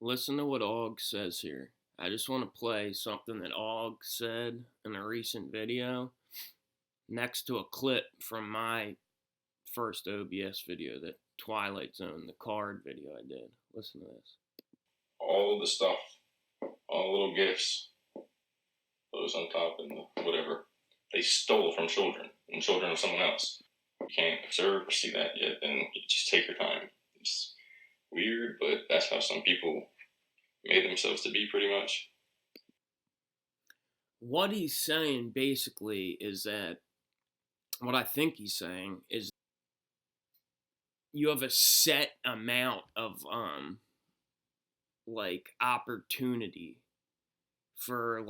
Listen to what Og says here. I just want to play something that Og said in a recent video next to a clip from my first OBS video, that Twilight Zone, the card video I did. Listen to this. All the stuff, all the little gifts, those on top and whatever, they stole from children and children of someone else. You can't observe or see that yet, then you just take your time. It's weird, but that's how some people made themselves to be, pretty much. What he's saying basically is that, what I think he's saying is, you have a set amount of opportunity for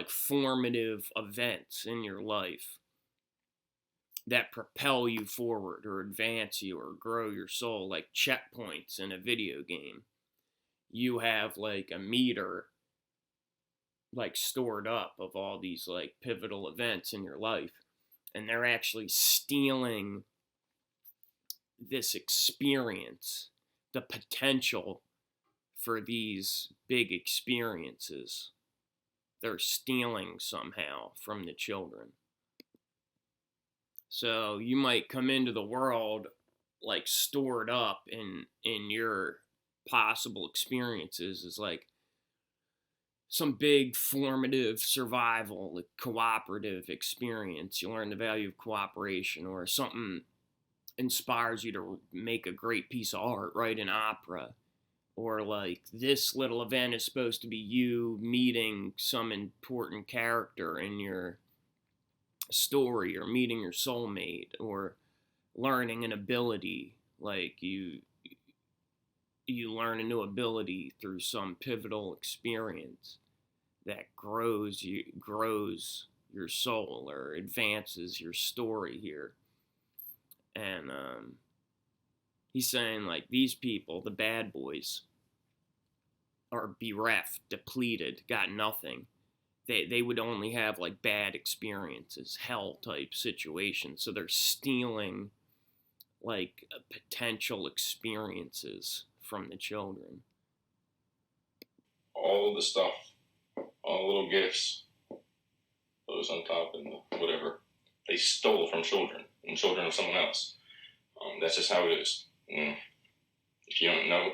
formative events in your life that propel you forward or advance you or grow your soul, like checkpoints in a video game. You have like a meter stored up of all these pivotal events in your life, and they're actually stealing this experience, the potential for these big experiences. They're stealing somehow from the children. So you might come into the world stored up in your possible experiences as some big formative survival, cooperative experience. You learn the value of cooperation, or something inspires you to make a great piece of art, write an opera, or this little event is supposed to be you meeting some important character in your story, or meeting your soulmate, or learning an ability. You learn a new ability through some pivotal experience that grows your soul or advances your story here. And he's saying these people, the bad boys, are bereft, depleted, got nothing. They would only have bad experiences, hell type situations. So they're stealing potential experiences from the children. All the stuff, all the little gifts, those on top and whatever, they stole from children and children of someone else. That's just how it is. If you don't know,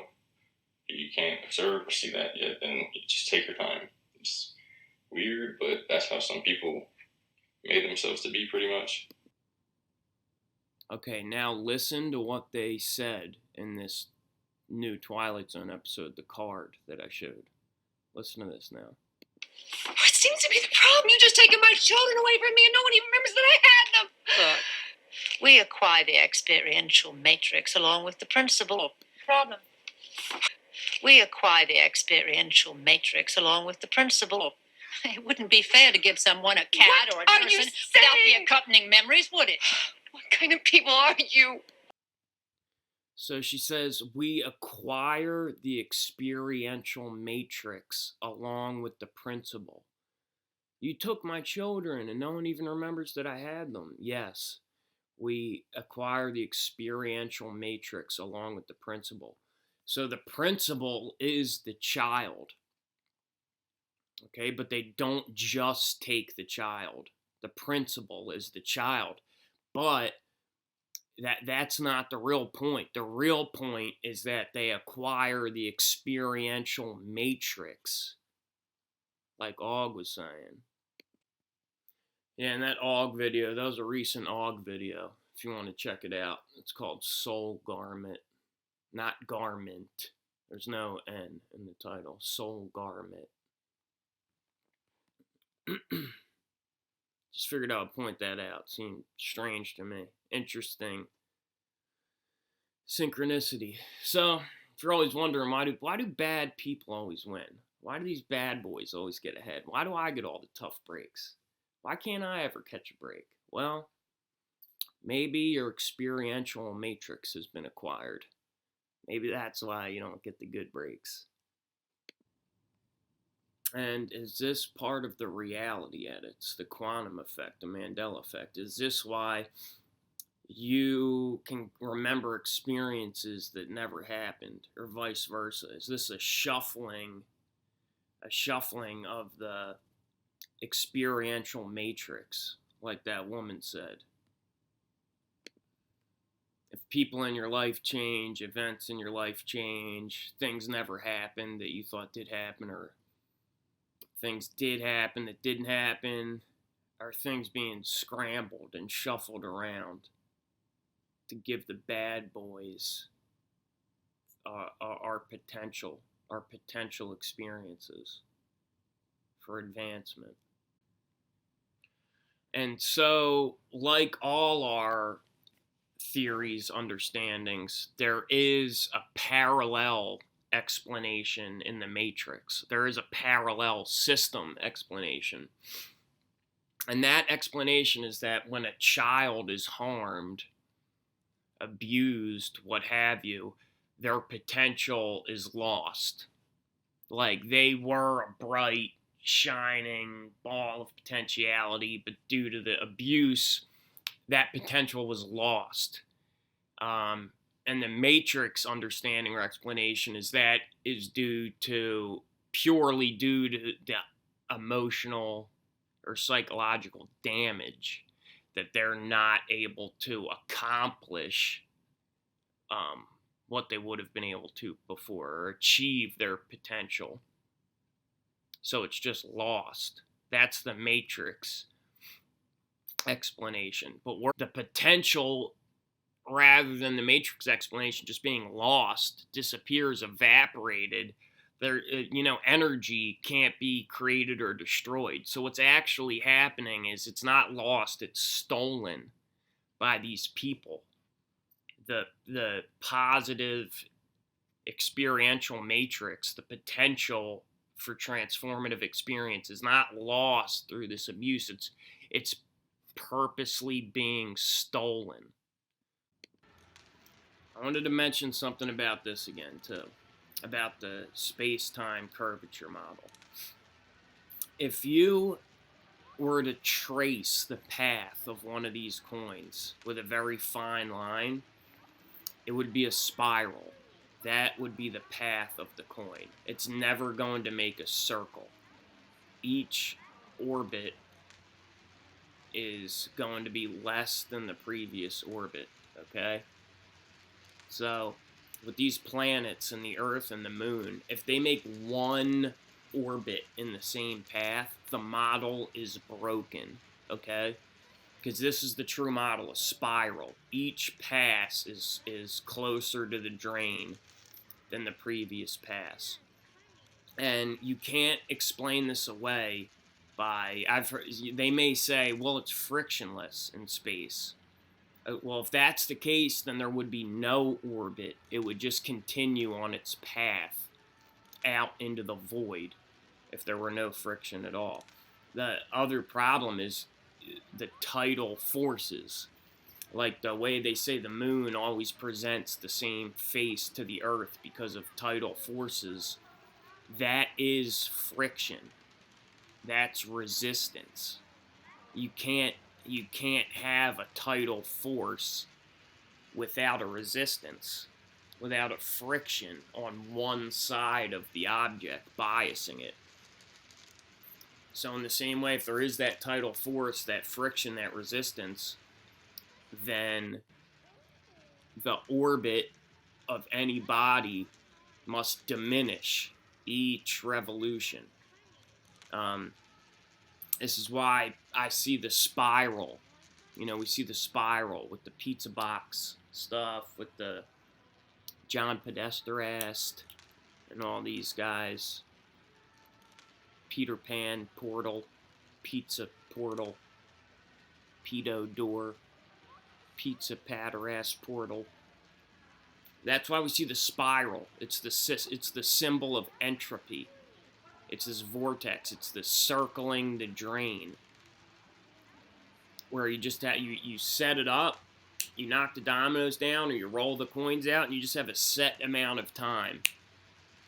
you can't observe or see that yet, then you just take your time. It's weird, but that's how some people made themselves to be, pretty much. Okay, now listen to what they said in this new Twilight Zone episode, the card that I showed. Listen to this now. What seems to be the problem? You just taken my children away from me and no one even remembers that I had them. Look, we acquire the experiential matrix along with the principle. Problem. We acquire the experiential matrix along with the principle. It wouldn't be fair to give someone a cat or a person without the accompanying memories, would it? What kind of people are you? So she says, we acquire the experiential matrix along with the principle. You took my children and no one even remembers that I had them. Yes, we acquire the experiential matrix along with the principle. So the principle is the child. Okay, but they don't just take the child. The principle is the child. But that's not the real point. The real point is that they acquire the experiential matrix, like Og was saying. Yeah, and that Og video, that was a recent Og video, if you want to check it out. It's called Soul Garment, not garment. There's no N in the title. Soul Garment. Just figured I would point that out. Seemed strange to me. Interesting synchronicity. So, if you're always wondering, why do bad people always win? Why do these bad boys always get ahead? Why do I get all the tough breaks? Why can't I ever catch a break? Well, maybe your experiential matrix has been acquired. Maybe that's why you don't get the good breaks. And is this part of the reality edits, the quantum effect, the Mandela effect? Is this why you can remember experiences that never happened, or vice versa? Is this a shuffling of the experiential matrix, like that woman said? If people in your life change, events in your life change, things never happened that you thought did happen, or things did happen that didn't happen, are things being scrambled and shuffled around to give the bad boys our potential experiences for advancement. And so, like all our theories, understandings, there is a parallel explanation in the matrix. There is a parallel system explanation. And that explanation is that when a child is harmed, abused, what have you, their potential is lost. Like, they were a bright, shining ball of potentiality, but due to the abuse, that potential was lost. And the matrix understanding or explanation is that is purely due to the emotional or psychological damage that they're not able to accomplish what they would have been able to before, or achieve their potential. So it's just lost. That's the matrix explanation. But the potential, rather than the matrix explanation just being lost, disappears, evaporated, there, energy can't be created or destroyed. So what's actually happening is it's not lost, it's stolen by these people. The positive experiential matrix, the potential for transformative experience, is not lost through this abuse. It's purposely being stolen. I wanted to mention something about this again too, about the space-time curvature model. If you were to trace the path of one of these coins with a very fine line, it would be a spiral. That would be the path of the coin. It's never going to make a circle. Each orbit is going to be less than the previous orbit, okay? So, with these planets and the Earth and the Moon, if they make one orbit in the same path, the model is broken, okay? Because this is the true model, a spiral. Each pass is closer to the drain than the previous pass. And you can't explain this away by, they may say, well, it's frictionless in space. Well, if that's the case, then there would be no orbit. It would just continue on its path out into the void if there were no friction at all. The other problem is the tidal forces. Like the way they say the moon always presents the same face to the Earth because of tidal forces. That is friction. That's resistance. You can't have a tidal force without a resistance, without a friction on one side of the object biasing it. So in the same way, if there is that tidal force, that friction, that resistance, then the orbit of any body must diminish each revolution. This is why I see the spiral. We see the spiral with the pizza box stuff, with the John Podesta and all these guys. Peter Pan portal, pizza portal, pedo door, pizza patterass portal. That's why we see the spiral. It's the symbol of entropy. It's this vortex. It's the circling the drain, where you just you set it up, you knock the dominoes down, or you roll the coins out, and you just have a set amount of time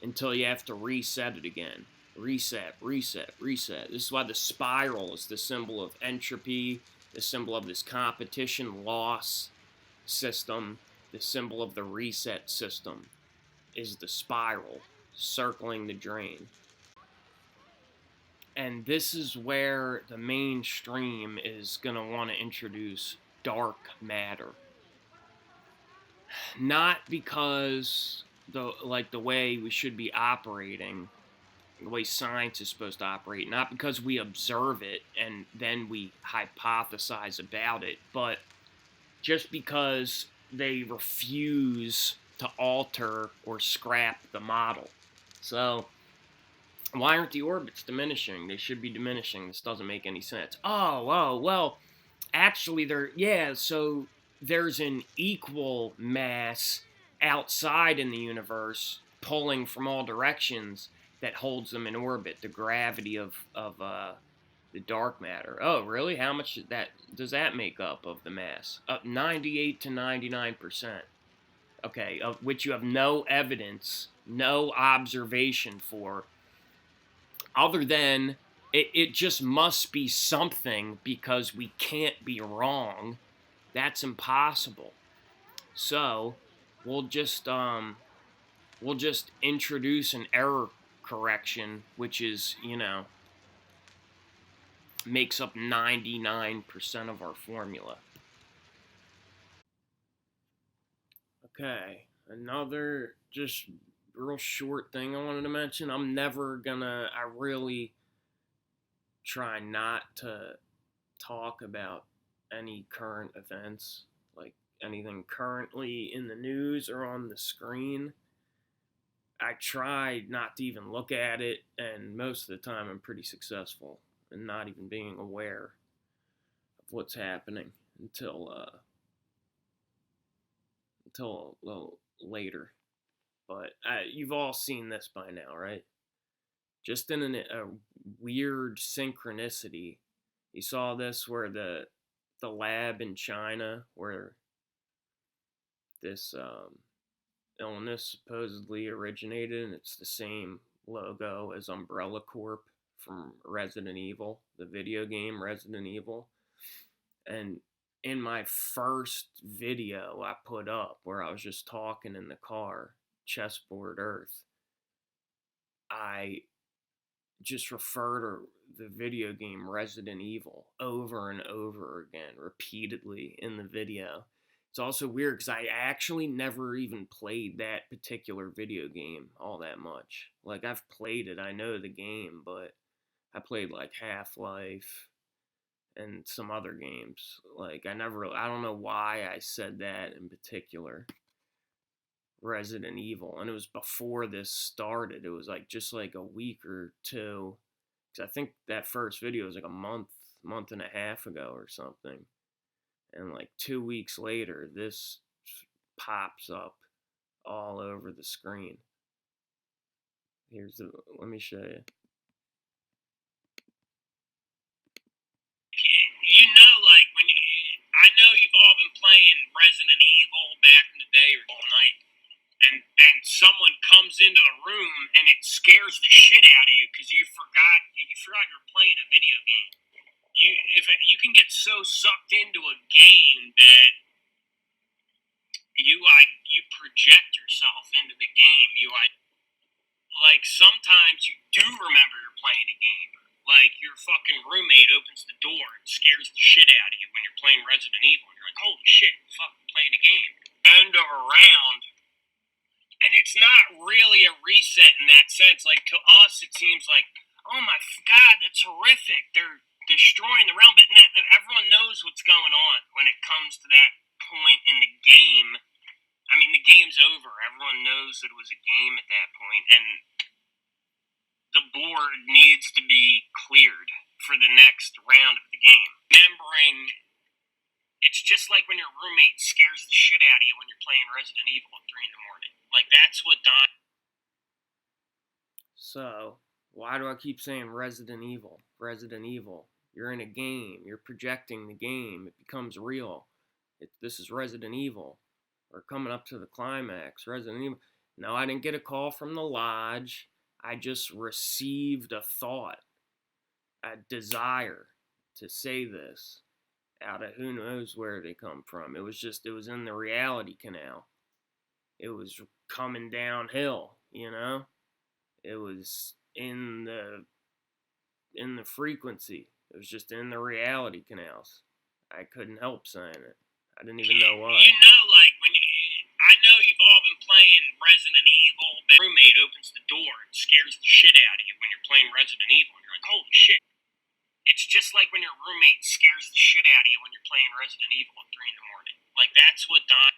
until you have to reset it again. Reset, reset, reset. This is why the spiral is the symbol of entropy, the symbol of this competition, loss, system, the symbol of the reset system, is the spiral circling the drain. And this is where the mainstream is going to want to introduce dark matter. Not because the way we should be operating, the way science is supposed to operate, not because we observe it and then we hypothesize about it, but just because they refuse to alter or scrap the model. So, why aren't the orbits diminishing? They should be diminishing. This doesn't make any sense. Well, actually, so there's an equal mass outside in the universe pulling from all directions that holds them in orbit, the gravity of the dark matter. Oh, really? How much does that make up of the mass? 98 to 99%. Okay, of which you have no evidence, no observation for, other than it just must be something because we can't be wrong. That's impossible. So we'll just introduce an error correction, which is, makes up 99% of our formula. Okay, another just real short thing I wanted to mention. I really try not to talk about any current events, like anything currently in the news or on the screen. I try not to even look at it, and most of the time I'm pretty successful in not even being aware of what's happening until a little later. But you've all seen this by now, right? Just in a weird synchronicity, you saw this where the lab in China where this illness supposedly originated, and it's the same logo as Umbrella Corp from Resident Evil, the video game Resident Evil. And in my first video I put up where I was just talking in the car, Chessboard Earth, I just refer to the video game Resident Evil over and over again, repeatedly in the video. It's also weird because I actually never even played that particular video game all that much. Like, I've played it, I know the game, but I played like Half-Life and some other games. Like, I don't know why I said that in particular, Resident Evil. And it was before this started. It was like just like a week or two. Because I think that first video was like a month and a half ago or something. And like 2 weeks later, this pops up all over the screen. Let me show you. Like I know you've all been playing Resident Evil back in the day or all night, and someone comes into the room and it scares the shit out of you because you forgot you're playing a video game. You can get so sucked into a game that you project yourself into the game. Sometimes you do remember you're playing a game. Like, your fucking roommate opens the door and scares the shit out of you when you're playing Resident Evil. You're like, holy shit, I'm fucking playing a game. End of a round. And it's not really a reset in that sense. Like, to us, it seems like, oh my god, that's horrific. They're destroying the realm. But everyone knows what's going on when it comes to that point in the game. I mean, the game's over. Everyone knows that it was a game at that point. And the board needs to be cleared for the next round of the game. Remembering, it's just like when your roommate scares the shit out of you when you're playing Resident Evil at 3 in the morning. Like, that's what Don... So, why do I keep saying Resident Evil? Resident Evil. You're in a game. You're projecting the game. It becomes real. This is Resident Evil. We're coming up to the climax. Resident Evil. No, I didn't get a call from the lodge. I just received a thought, a desire to say this. out of who knows where they come from. It was in the reality canal. It was coming downhill, you know? It was in the frequency. It was just in the reality canals. I couldn't help saying it. I didn't even know why. You know, like I know you've all been playing Resident Evil. That roommate opens the door and scares the shit out of you when you're playing Resident Evil. And you're like, holy shit. It's just like when your roommate scares the shit out of you when you're playing Resident Evil at 3 in the morning. Like, that's what Don